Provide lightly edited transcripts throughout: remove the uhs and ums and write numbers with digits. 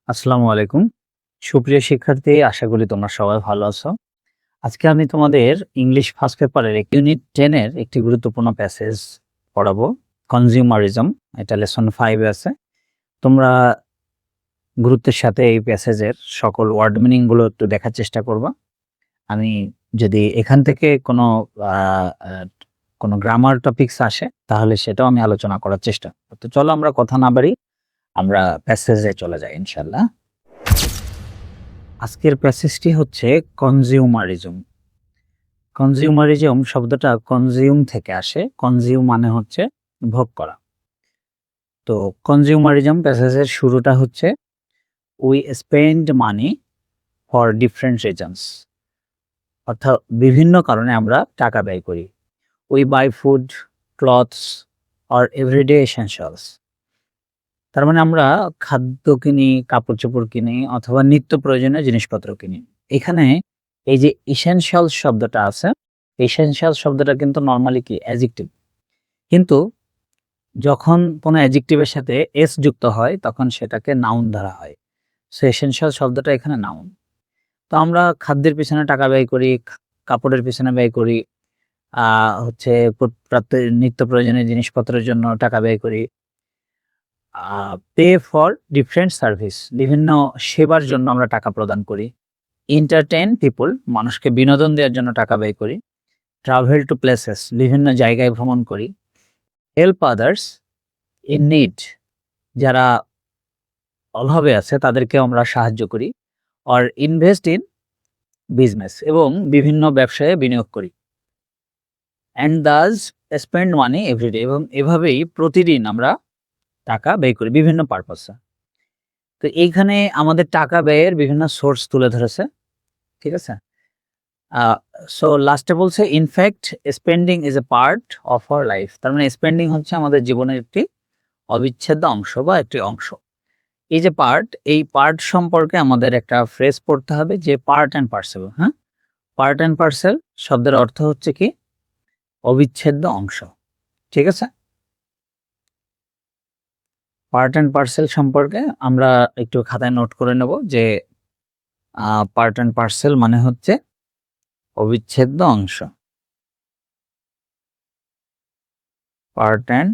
আসসালামু আলাইকুম। সুপ্রিয় শিক্ষার্থী, আশা করি তোমরা সবাই ভালো আছো। আজকে আমি তোমাদের ইংলিশ ফার্স্ট পেপারের ইউনিট 10 এর একটি গুরুত্বপূর্ণ প্যাসেজ পড়াবো। কনজিউমারিজম, এটা লেসন 5 এ আছে। তোমরা গুরুত্বের সাথে এই প্যাসেজের সকল ওয়ার্ড মিনিং গুলো একটু দেখার চেষ্টা করবা। আমি যদি এখান থেকে কোনো আ আ কোনো গ্রামার টপিকস আসে তাহলে সেটাও আমি আলোচনা করার চেষ্টা করব। তো চলো আমরা কথা না বাড়ি আমরা প্যাসেজে চলে যাই ইনশাআল্লাহ। আজকের প্যাসেজটি হচ্ছে কনজিউমারিজম। কনজিউমারিজম শব্দটা কনজিউম থেকে আসে। কনজিউম মানে হচ্ছে ভোগ করা। তো কনজিউমারিজম প্যাসেজের শুরুটা হচ্ছে we spend money for different reasons. অর্থাৎ বিভিন্ন কারণে আমরা টাকা ব্যয় করি। We buy food, clothes or everyday essentials. তার মানে আমরা খাদ্য কিনি, কাপড়-চোপড় কিনি অথবা নিত্য প্রয়োজনীয় জিনিসপত্র কিনি। এখানে এই যে essential শব্দটা আছে, essential শব্দটা কিন্তু নরমালি কি অ্যাডজেক্টিভ। কিন্তু যখন কোনো অ্যাডজেক্টিভের সাথে s যুক্ত হয় তখন সেটাকে নাউন ধরা হয়। সো essential শব্দটা এখানে নাউন। তো আমরা খাদ্যের পিছনে টাকা ব্যয় করি, কাপড়ের পিছনে ব্যয় করি, আ হচ্ছে নিত্য প্রয়োজনীয় জিনিসপত্রের জন্য টাকা ব্যয় করি। পে ফর ডিফারেন্ট সার্ভিস, বিভিন্ন সেবার জন্য আমরা টাকা প্রদান করি। এন্টারটেইন পিপল, মানুষকে বিনোদন দেওয়ার জন্য টাকা ব্যয় করি। ট্রাভেল টু প্লেসেস, বিভিন্ন জায়গায় ভ্রমণ করি। হেল্প আদার্স ইন নিড, যারা অভাবে আছে তাদেরকেও আমরা সাহায্য করি। অর ইনভেস্ট ইন বিজনেস, এবং বিভিন্ন ব্যবসায়ে বিনিয়োগ করি। And thus spend money everyday, এবং এভাবেই প্রতিদিন আমরা টাকা ব্যয় করি বিভিন্ন পারপাসে। তো এইখানে আমাদের টাকা ব্যয়ের বিভিন্ন সোর্স তুলে ধরেছে, ঠিক আছে? সো লাস্টে বলছে in fact spending is a part of our life. তার মানে স্পেন্ডিং হচ্ছে আমাদের জীবনের একটি অবিচ্ছেদ্য অংশ বা একটি অংশ। এই যে পার্ট, এই পার্ট সম্পর্কে আমাদের একটা ফ্রেজ পড়তে হবে যে পার্ট অ্যান্ড পার্সেল। হ্যাঁ, পার্ট অ্যান্ড পার্সেল শব্দের অর্থ হচ্ছে কি অবিচ্ছেদ্য অংশ, ঠিক আছে? পার্ট অ্যান্ড পার্সেল সম্পর্কে আমরা একটু খাতায় নোট করে নেব যে পার্ট অ্যান্ড পার্সেল মানে হচ্ছে অবিচ্ছেদ্য অংশ। Part and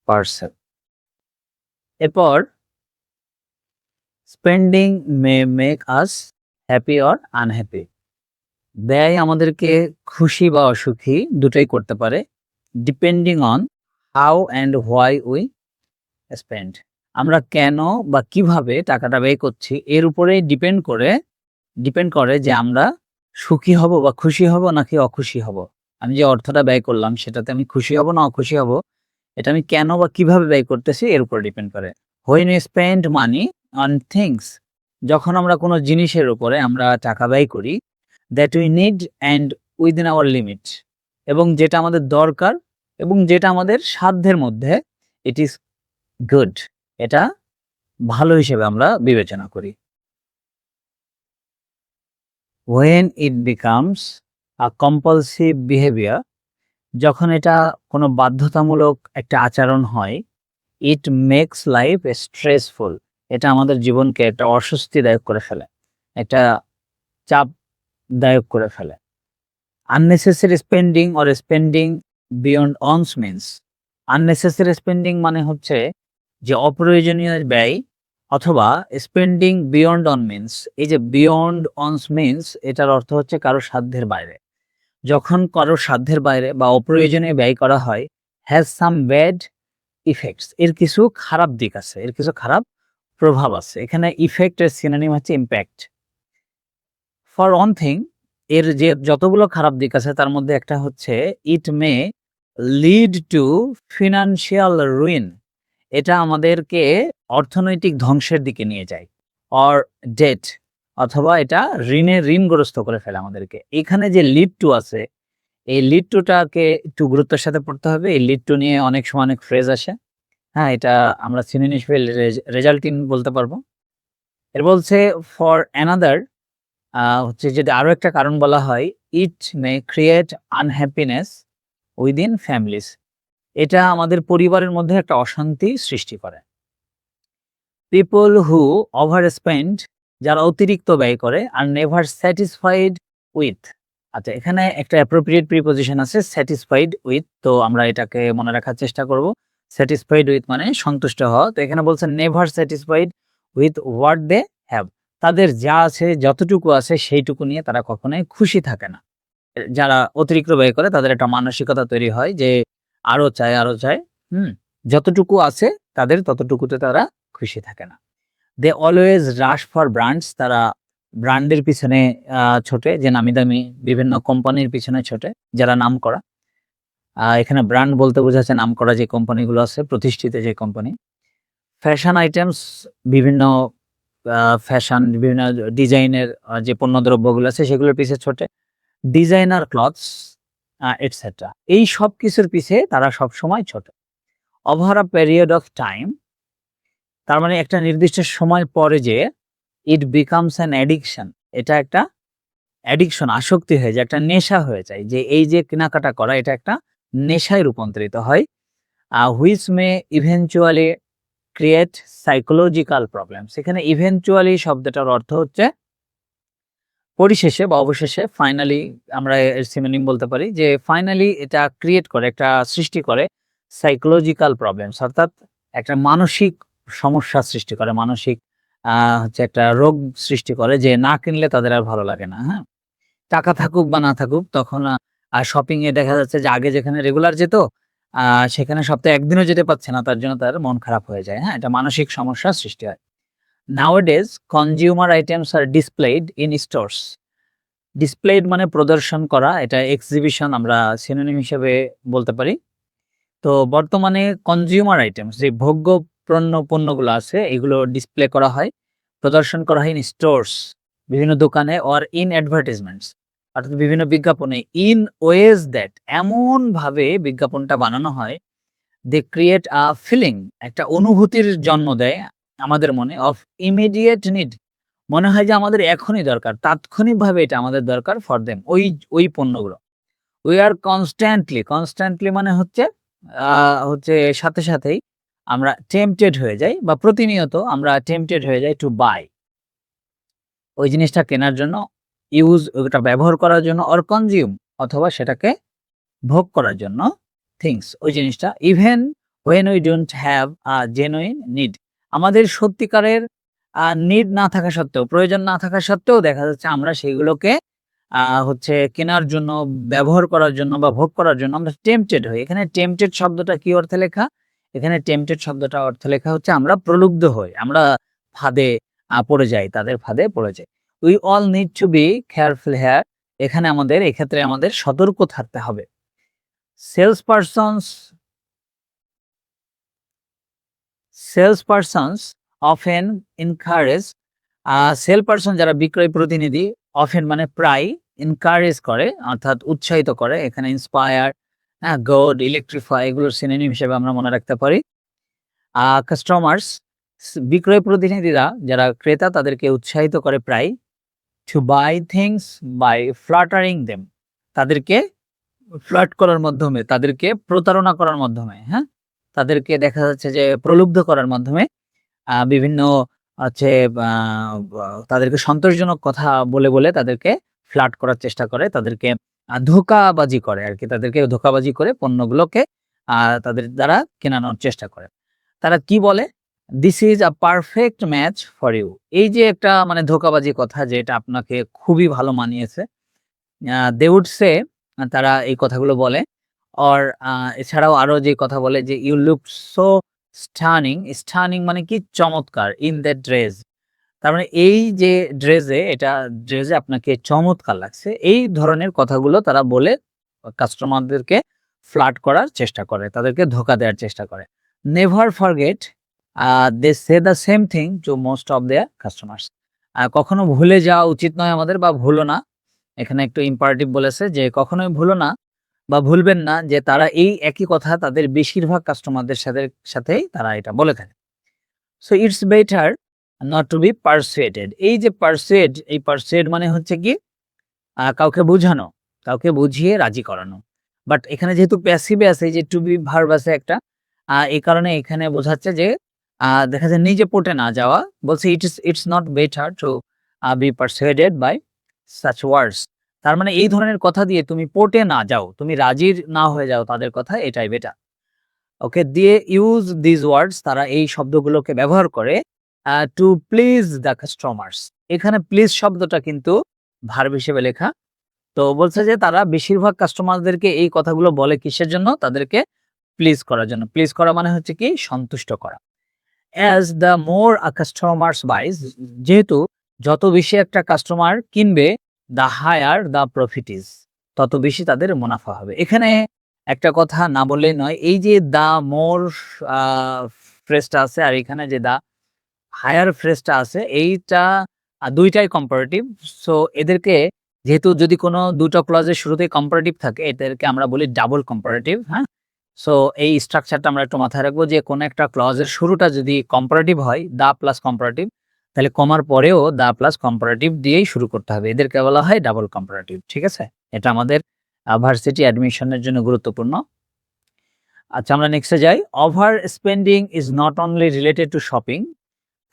parcel. এরপর spending may make us happy or unhappy. ব্যয় আমাদেরকে খুশি বা অসুখী দুটোই করতে পারে, depending on how and why we spend. আমরা কেন বা কিভাবে টাকাটা ব্যয় করছি এর উপরেই ডিপেন্ড করে যে আমরা সুখী হব বা খুশি হব নাকি অখুশি হব। আমি যে অর্থটা ব্যয় করলাম সেটাতে আমি খুশি হব না অখুশি হব, এটা আমি কেন বা কিভাবে ব্যয় করতেছি এর উপর ডিপেন্ড করে। When we spend money on things, যখন আমরা কোনো জিনিসের উপরে আমরা টাকা ব্যয় করি, that we need and within our limit, এবং যেটা আমাদের দরকার এবং যেটা আমাদের সাধ্যের মধ্যে, it is good, এটা ভালো হিসেবে আমরা বিবেচনা করি। When it becomes a compulsive behavior, যখন এটা কোনো বাধ্যতামূলক একটা আচরণ হয়, ইট মেক্স লাইফ স্ট্রেসফুল, এটা আমাদের জীবনকে একটা অস্বস্তিদায়ক করে ফেলে, একটা চাপদায়ক করে ফেলে। Unnecessary spending or spending beyond one's means. Unnecessary spending মানে হচ্ছে যে অপ্রয়োজনীয় ব্যয়, অথবা স্পেন্ডিং বিয়ন্ড অন মিনস। এই যে বিয়ন্ড অনস মিনস, এটার অর্থ হচ্ছে কারো সাধ্যের বাইরে। যখন কারো সাধ্যের বাইরে বা অপ্রয়োজনীয় ব্যয় করা হয়, হ্যাজ সাম ব্যাড ইফেক্টস, এর কিছু খারাপ দিক আছে, এর কিছু খারাপ প্রভাব আছে। এখানে ইফেক্টের সিনোনিম হচ্ছে ইমপ্যাক্ট। ফর ওয়ান থিং, এর যে যতগুলো খারাপ দিক আছে তার মধ্যে একটা হচ্ছে it may lead to financial ruin, এটা আমাদেরকে অর্থনৈতিক ধ্বংসের দিকে নিয়ে যায়। অর ডেট, অথবা এটা ঋণগ্রস্ত করে ফেলে আমাদেরকে। এখানে যে লিড টু আছে, এই লিড টুটাকে একটু গুরুত্বের সাথে পড়তে হবে। এই লিড টু নিয়ে অনেক সময় অনেক ফ্রেজ আসে। হ্যাঁ, এটা আমরা সিনোনিম হিসেবে রেজাল্টিং বলতে পারবো। এর বলছে ফর অ্যানাদার, হচ্ছে যদি আরো একটা কারণ বলা হয়, it may create unhappiness within families, এটা আমাদের পরিবারের মধ্যে একটা অশান্তি সৃষ্টি করে। পিপল হু ওভার স্পেন্ড, যারা অতিরিক্ত ব্যয় করে, আর নেভার স্যাটিসফাইড উইথ। আচ্ছা, এখানে একটা অ্যাপ্রোপ্রিয়েট প্রিপোজিশন আছে স্যাটিসফাইড উইথ, তো আমরা এটাকে মনে রাখার চেষ্টা করব। স্যাটিসফাইড উইথ মানে সন্তুষ্ট হওয়া, তো এখানে বলছে never satisfied with what they have, তাদের যা আছে যতটুকু আছে সেইটুকু নিয়ে তারা কখনোই খুশি থাকে না। যারা অতিরিক্ত ব্যয় করে তাদের একটা মানসিকতা তৈরি হয় যে আরো চাই আরো চাই, যতটুকু আছে তাদের ততটুকুতে তারা খুশি থাকে না। They always rush for brands, তারা ব্র্যান্ডের পিছনে ছোটে, যে নামি দামি বিভিন্ন কোম্পানির পিছনে ছোটে যারা নাম করা। এখানে ব্র্যান্ড বলতে বোঝাচ্ছে নাম করা যে কোম্পানিগুলো আছে, প্রতিষ্ঠিত যে কোম্পানি। ফ্যাশন আইটেমস, বিভিন্ন ফ্যাশন, বিভিন্ন ডিজাইনের যে পণ্যদ্রব্যগুলো আছে সেগুলোর পিছে ছোটে। ডিজাইনার ক্লথস এটসেট্রা, এই সব কিছুর পিছে তারা সব সময় ছোট। Over a period of time, তার মানে একটা নির্দিষ্ট সময় পরে যে ইট বিকামস অ্যান অ্যাডিকশন, এটা একটা অ্যাডিকশন, আসক্তি হয়ে যায়, একটা নেশা হয়ে যায়, যে এই যে কেনাকাটা করা এটা একটা নেশায় রূপান্তরিত হয়। Which may eventually create psychological problems. এখানে ইভেনচুয়ালি শব্দটার অর্থ হচ্ছে পরিশেষে বা অবশেষে, ফাইনালি আমরা এর সিনোনিম বলতে পারি, যে ফাইনালি এটা ক্রিয়েট করে, একটা সৃষ্টি করে সাইকোলজিক্যাল প্রবলেমস, অর্থাৎ একটা মানসিক সমস্যা সৃষ্টি করে, মানসিক হচ্ছে একটা রোগ সৃষ্টি করে, যে না কিনলে তাদের আর ভালো লাগে না। হ্যাঁ, টাকা থাকুক বা না থাকুক, তখন শপিং এ দেখা যাচ্ছে যে আগে যেখানে রেগুলার যেত সেখানে সপ্তাহে একদিনও যেতে পারছে না, তার জন্য তার মন খারাপ হয়ে যায়। হ্যাঁ, এটা মানসিক সমস্যার সৃষ্টি হয়। Nowadays consumer items are displayed in stores. Displayed মানে প্রদর্শন করা, এটা এক্সিবিশন আমরা সিনোনিম হিসেবে বলতে পারি। তো বর্তমানে কনজিউমার আইটেমস, যে ভোগ্য পণ্যগুলো আছে এগুলো ডিসপ্লে করা হয়, প্রদর্শন করা হয় ইন স্টোরস, বিভিন্ন দোকানে, অর ইন অ্যাডভার্টাইজমেন্টস, অর্থাৎ বিভিন্ন বিজ্ঞাপনে, ইন ওয়েজ দ্যাট, এমন ভাবে বিজ্ঞাপনটা বানানো হয়, দে ক্রিয়েট আ ফিলিং, একটা অনুভূতির জন্ম দেয় আমাদের মনে, অফ ইমিডিয়েট নিড, মনে হয় যে আমাদের এখনই দরকার, তাৎক্ষণিকভাবে এটা আমাদের দরকার, ফর দেম, ওই পণ্যগুলো। উই আর কনস্ট্যান্টলি মানে হচ্ছে সাথে সাথেই আমরা টেম্পটেড হয়ে যাই, বা প্রতিনিয়ত আমরা টেম্পটেড হয়ে যাই টু বাই, ওই জিনিসটা কেনার জন্য, ইউজ, ওটা ব্যবহার করার জন্য, অর কনজিউম, অথবা সেটাকে ভোগ করার জন্য, থিংস, ওই জিনিসটা, even when we don't have a genuine need, আমাদের সত্যিকারের নিড না থাকা সত্ত্বেও, প্রয়োজন না থাকা সত্ত্বেও দেখা যাচ্ছে আমরা সেগুলোকে কেনার জন্য, ব্যবহার করার জন্য বা ভোগ করার জন্য আমরা টেম্পটেড হই। এখানে টেম্পটেড শব্দটা কি অর্থে লেখা? এখানে টেম্পটেড শব্দটা অর্থে লেখা হচ্ছে আমরা প্রলুব্ধ হই, আমরা ফাঁদে পড়ে যাই, তাদের ফাঁদে পড়ে যাই। We all need to be careful here, এখানে আমাদের, এক্ষেত্রে আমাদের সতর্ক থাকতে হবে। Sales persons often encourage, sale person যারা বিক্রয় প্রতিনিধি, অফেন মানে প্রায়, এনকারেজ করে অর্থাৎ উৎসাহিত করে, এখানে ইন্সপায়ার, গড, ইলেকট্রিফাই, এগুলোর সিনোনিম হিসেবে আমরা মনে রাখতে পারি। কাস্টমার্স, বিক্রয় প্রতিনিধিরা যারা ক্রেতা তাদেরকে উৎসাহিত করে প্রায়, to buy things by flattering them, তাদেরকে ফ্লার্ট করার মাধ্যমে, তাদেরকে প্রতারণা করার মাধ্যমে, হ্যাঁ, তাদেরকে দেখা যাচ্ছে যে প্রলুব্ধ করার মাধ্যমে, বিভিন্ন হচ্ছে তাদেরকে সন্তোষজনক কথা বলে তাদেরকে ফ্লার্ট করার চেষ্টা করে, তাদেরকে ধোঁকাবাজি করে আর কি, তাদেরকে ধোঁকাবাজি করে পণ্যগুলোকে তাদের দ্বারা কেনানোর চেষ্টা করে। তারা কি বলে? This is a perfect match for you, এই যে একটা মানে ধোঁকাবাজি কথা, যে এটা আপনাকে খুবই ভালো মানিয়েছে, দে উড সে, তারা এই কথাগুলো বলে। অর এছাড়াও আরো যে কথা বলে যে ইউ লুক সো স্টানিং মানে কি? চমৎকার, ইন দ্যাট ড্রেস, তার মানে এই যে ড্রেসে আপনাকে চমৎকার লাগছে, এই ধরনের কথাগুলো তারা বলে কাস্টমারদেরকে ফ্লার্ট করার চেষ্টা করে, তাদেরকে ধোঁকা দেওয়ার চেষ্টা করে। Never forget, they say the same thing to most of their customers, কখনো ভুলে যাওয়া উচিত নয় আমাদের, বা ভুলো না, এখানে একটু ইম্পারেটিভ বলেছে যে কখনোই ভুলো না বা ভুলবেন না, যে তারা এই একই কথা তাদের বেশিরভাগ কাস্টমারদের সাথেই তারা এটা বলে থাকে। So it's better not to be persuaded, এই যে পারসুয়েড মানে হচ্ছে কি কাউকে বোঝানো, কাউকে বুঝিয়ে রাজি করানো। বাট এখানে যেহেতু প্যাসিভে আছে, যে টু বি ভার্ব আছে একটা, এই কারণে এখানে বোঝাচ্ছে যে দেখা যায় নিজে পটে না যাওয়া, বলছে it's not better to be persuaded by such words. তার মানে এই ধরনের কথা দিয়ে তুমি পটে না যাও, তুমি রাজি না হয়ে যাও তাদের কথা, এটাই বেটার। ওকে, দিয়ে ইউজ দিস ওয়ার্ডস, তারা এই শব্দগুলোকে ব্যবহার করে টু প্লিজ দ্য কাস্টমার্স। এখানে প্লিজ শব্দটা কিন্তু ভার্ব হিসেবে লেখা। তো বলছে যে তারা বেশিরভাগ কাস্টমারদেরকে এই কথাগুলো বলে কিসের জন্য? তাদেরকে প্লিজ করার জন্য। প্লিজ করা মানে হচ্ছে কি? সন্তুষ্ট করা। As the more a customers buys, যেহেতু যত বেশি একটা কাস্টমার কিনবে, the higher the profit is, তত বেশি তাদের মুনাফা হবে। এখানে একটা কথা না বললেই নয়, এই যে দ্য মোর ফ্রেজটা আছে আর এখানে যে দ্য হায়ার ফ্রেজটা আছে, এইটা দুইটাই কম্পারেটিভ। সো এদেরকে, যেহেতু যদি কোনো দুটো ক্লজের শুরুতেই কম্পারেটিভ থাকে, এদেরকে আমরা বলি ডাবল কম্পারেটিভ। হ্যাঁ, সো এই স্ট্রাকচারটা আমরা একটু মাথায় রাখবো যে কোনো একটা ক্লজের শুরুটা যদি কম্পারেটিভ হয়, দা প্লাস কম্পারেটিভ, তাহলে কমার পরেও দা প্লাস কম্পারেটিভ দিয়েই শুরু করতে হবে। এদেরকে বলা হয় ডাবল কম্পারেটিভ। ঠিক আছে, এটা আমাদের ভার্সিটি অ্যাডমিশনের জন্য গুরুত্বপূর্ণ। আচ্ছা, আমরা নেক্সটে যাই। Over spending is not only related to shopping.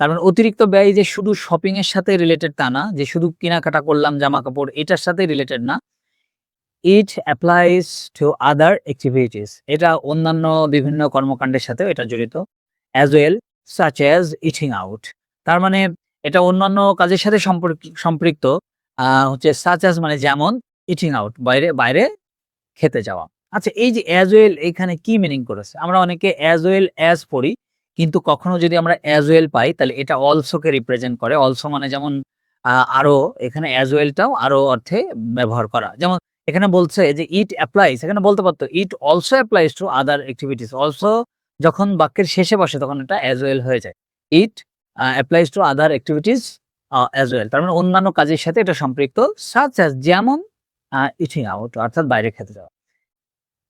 তার মানে অতিরিক্ত ব্যয় যে শুধু শপিং এর সাথে রিলেটেড তা না, যে শুধু কেনাকাটা করলাম জামা কাপড় এটার সাথে রিলেটেড না। ইট অ্যাপ্লাইজ টু আদার অ্যাক্টিভিটিস, এটা অন্যান্য বিভিন্ন কর্মকাণ্ডের সাথেও এটা জড়িত। As well such as eating out, তার মানে এটা অন্যান্য কাজের সাথে সম্পৃক্ত। হচ্ছে সাচ অ্যাজ মানে যেমন, ইটিং আউট বাইরে বাইরে খেতে যাওয়া। আচ্ছা, এই যে অ্যাজ ওয়েল এখানে কি মিনিং করেছে? আমরা অনেকে অ্যাজ ওয়েল অ্যাজ পড়ি, কিন্তু কখনো যদি আমরা অ্যাজ ওয়েল পাই তাহলে এটা অলসোকে রিপ্রেজেন্ট করে। অলসো মানে যেমন আরো, এখানে অ্যাজ ওয়েলটাও আরো অর্থে ব্যবহার করা। যেমন এখানে বলছে যে ইট অ্যাপ্লাইজ, এখানে বলতে পারতো it also applies to other activities. Also যখন বাক্যের শেষে বসে তখন এটা অ্যাজ ওয়েল হয়ে যায়। It applies to other activities as well, তার মানে অন্যান্য কাজের সাথে এটা সম্পৃক্ত। সাচ অ্যাজ যেমন ইটিং আউট অর্থাৎ বাইরে খেতে যাওয়া।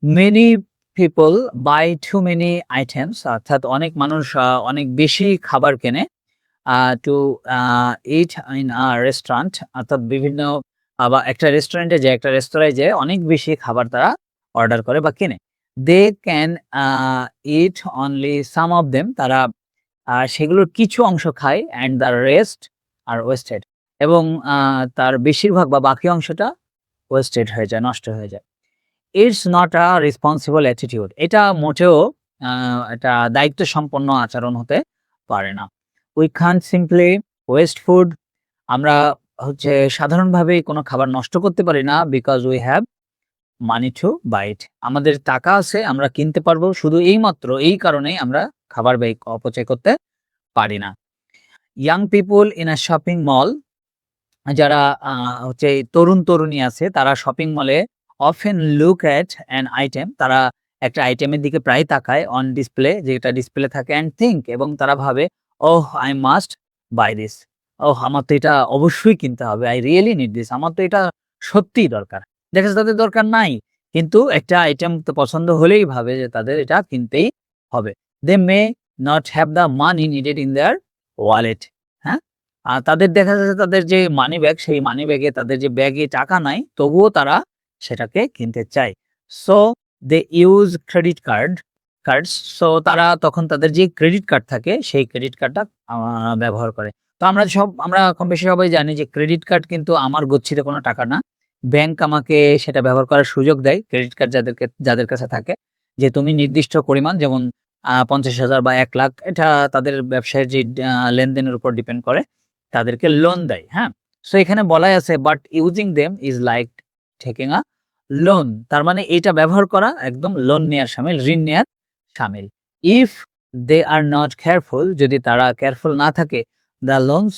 Many people buy too many items, অর্থাৎ অনেক মানুষ অনেক বেশি খাবার কেনে to eat in a restaurant, অর্থাৎ বিভিন্ন বা একটা রেস্টুরেন্টে যায়, একটা রেস্তোরাঁয় যায় অনেক বেশি খাবার তারা অর্ডার করে বা কেনে। They can eat only some of them, তারা সেগুলোর কিছু অংশ খায়, and the rest are wasted, এবং তার বেশিরভাগ বা বাকি অংশটা ওয়েস্টেড হয়ে যায়, নষ্ট হয়ে যায়। It's not a responsible attitude, এটা মোটেও একটা দায়িত্ব সম্পন্ন আচরণ হতে পারে না। We can't simply waste food, আমরা হচ্ছে সাধারণভাবেই কোনো খাবার নষ্ট করতে পারি না। Because we have money to buy it, আমাদের টাকা আছে, আমরা কিনতে পারবো, শুধু এইমাত্র এই কারণেই আমরা খাবার ব্যয় অপচয় করতে পারি না। Young people in a shopping mall, যারা হচ্ছে তরুণ তরুণী আছে তারা শপিং মলে often look at an item, তারা একটা আইটেমের দিকে প্রায় তাকায়, অন ডিসপ্লে, যেটা ডিসপ্লে থাকে, অ্যান্ড থিঙ্ক, এবং তারা ভাবে, oh I must buy this, oh আমার তো এটা অবশ্যই কিনতে হবে, আই রিয়েলি নিড দিস, আমার তো এটা সত্যিই দরকার। দেখা যাচ্ছে তাদের দরকার নাই, কিন্তু একটা আইটেম তো পছন্দ হলেই ভাবে যে তাদের এটা কিনতেই হবে। They may not have the money needed in their wallet. হ্যাঁ, তাদের দেখা যাচ্ছে তাদের যে মানি ব্যাগ, সেই মানি ব্যাগে তাদের যে ব্যাগে টাকা নাই, তবুও তারা সেটাকে কিনতে চায়। So they use credit cards, সো তারা তখন তাদের যে ক্রেডিট কার্ড থাকে সেই ক্রেডিট কার্ডটা ব্যবহার করে। তো আমরা কম বেশি সবাই জানি যে ক্রেডিট কার্ড কিন্তু আমার গচ্ছিত কোনো টাকা না। ব্যাংক আমাকে সেটা ব্যবহার করার সুযোগ দেয়, ক্রেডিট কার্ড যাদের কাছে থাকে, যে তুমি নির্দিষ্ট পরিমাণ, যেমন ৫০,০০০ বা ১,০০,০০০, এটা তাদের ব্যবসায়ের যে লেনদেনের উপর ডিপেন্ড করে, তাদেরকে লোন দেয়। হ্যাঁ, সো এখানে বলাই আছে, but using them is like taking a loan, তার মানে এটা ব্যবহার করা একদম লোন নেয়ার শামিল, ঋণ নেয়ার শামিল। If they are not careful, যদি তারা কেয়ারফুল না থাকে, দ্য লোনস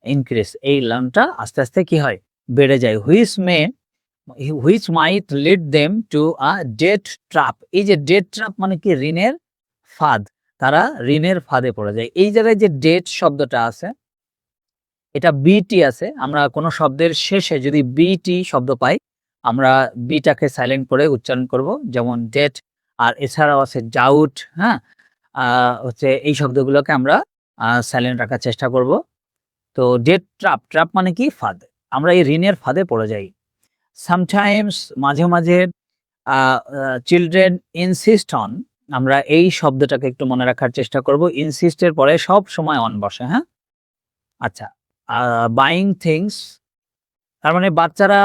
ইনক্রিজ, এই লোনটা আস্তে আস্তে কি হয়? বেড়ে যায়। Which might lead them to a debt trap, এই যে ডেট ট্র্যাপ মানে কি? ঋণের ফাঁদ, তারা ঋণের ফাঁদে পড়ে যায়। এই জায়গায় যে ডেট শব্দটা আছে, এটা বিটি আছে, আমরা কোনো শব্দের শেষে যদি বিটি শব্দ পাই, আমরা বিটাকে সাইলেন্ট করে উচ্চারণ করব, যেমন ডেট। আর এছাড়াও আছে ডাউট। হ্যাঁ, হচ্ছে এই শব্দগুলোকে আমরা সাইলেন্ট রাখার চেষ্টা করব। তো ডেট ট্র্যাপ মানে কি? ফাঁদ, আমরা এই ঋণের ফাঁদে পড়ে যাই। সামটাইমস, মাঝে মাঝে চিলড্রেন ইনসিস্ট অন, আমরা এই শব্দটাকে একটু মনে রাখার চেষ্টা করব। ইনসিস্টের পরে সব সময় অন বসে, হ্যাঁ? আচ্ছা, বাইং থিংস, তার মানে বাচ্চারা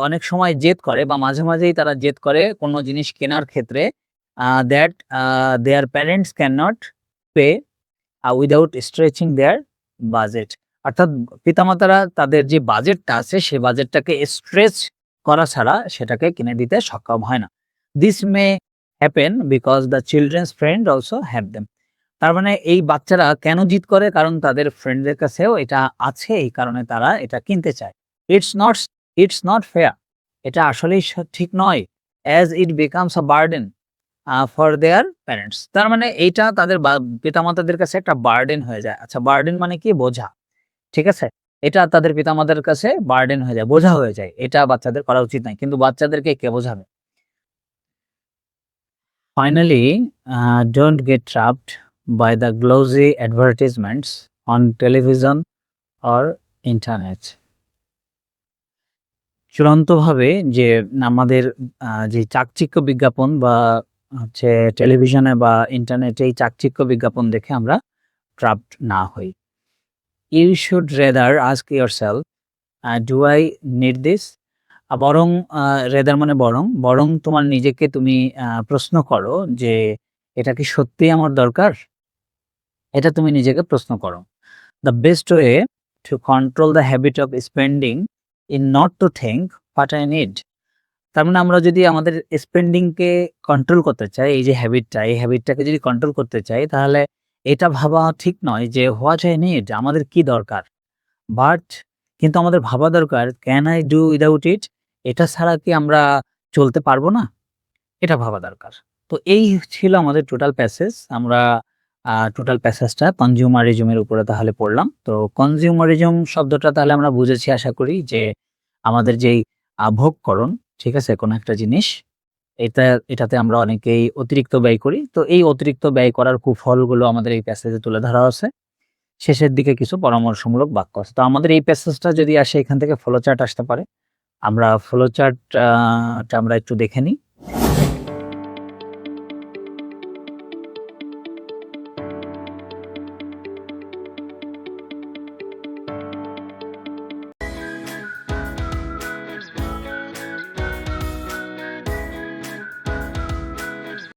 অনেক সময় জেদ করে বা মাঝে মাঝেই তারা জেদ করে কোনো জিনিস কেনার ক্ষেত্রে, that their parents can not pay without stretching their budget. অর্থাৎ পিতামাতারা তাদের যে বাজেটটা আছে সে বাজেটটাকে স্ট্রেচ করা ছাড়া সেটাকে কিনে দিতে সক্ষম হয় না। This may happen because the children's friend also have them. তার মানে এই বাচ্চারা কেন জিদ করে? কারণ তাদের ফ্রেন্ডদের কাছেও এটা আছে, এই কারণে তারা এটা কিনতে চায়। It's not it's not fair, এটা আসলেই ঠিক নয়। As it becomes a burden for their parents. তার মানে এইটা তাদের পিতামাতাদের কাছে একটা বার্ডেন হয়ে যায়। আচ্ছা, বার্ডেন মানে কি? বোঝা। ঠিক আছে? এটা তাদের পিতামাতার কাছে বার্ডেন হয়ে যায়, বোঝা হয়ে যায়। এটা বাচ্চাদের করা উচিত নয়। কিন্তু বাচ্চাদেরকে কে বোঝাবে? Finally, don't get trapped by the glossy advertisements on television or internet. চূড়ান্তভাবে যে আমাদের যে চাকচিক্য বিজ্ঞাপন বা হচ্ছে টেলিভিশনে বা ইন্টারনেটে এই চাকচিক্য বিজ্ঞাপন দেখে আমরা ট্রাপড না হই। You should rather ask yourself, do I need this? বরং রেদার মানে বরং তোমার নিজেকে তুমি প্রশ্ন করো যে এটা কি সত্যিই আমার দরকার? এটা তুমি নিজেকে প্রশ্ন করো। The best way to control the habit of spending is not to think what I need. তার মানে আমরা যদি আমাদের স্পেন্ডিংকে কন্ট্রোল করতে চাই, এই যে এই হ্যাবিটটাকে যদি কন্ট্রোল করতে চাই, তাহলে এটা ভাবা ঠিক নয় যে হোয়াট আই নিড, আমাদের কি দরকার। বাট কিন্তু আমাদের ভাবা দরকার can I do without it, এটা ছাড়া কি আমরা চলতে পারবো না? এটা ভাবা দরকার। তো এই ছিল আমাদের টোটাল প্যাসেজ। আমরা টোটাল প্যাসেজটা কনজিউমারিজমের উপরে তাহলে পড়লাম। তো কনজিউমারিজম শব্দটা তাহলে আমরা বুঝেছি আশা করি, যে আমাদের যেই ভোগকরণ, ঠিক আছে, কোনো একটা জিনিস, এটাতে আমরা অনেকেই অতিরিক্ত ব্যয় করি। তো এই অতিরিক্ত ব্যয় করার কুফলগুলো আমাদের এই প্যাসেজে তুলে ধরা আছে। শেষের দিকে কিছু পরামর্শমূলক বাক্য আছে। তো আমাদের এই প্যাসেজটা যদি আসে, এখান থেকে ফ্লো চার্ট আসতে পারে। আমরা ফ্লো চার্ট আমরা একটু দেখে নিই।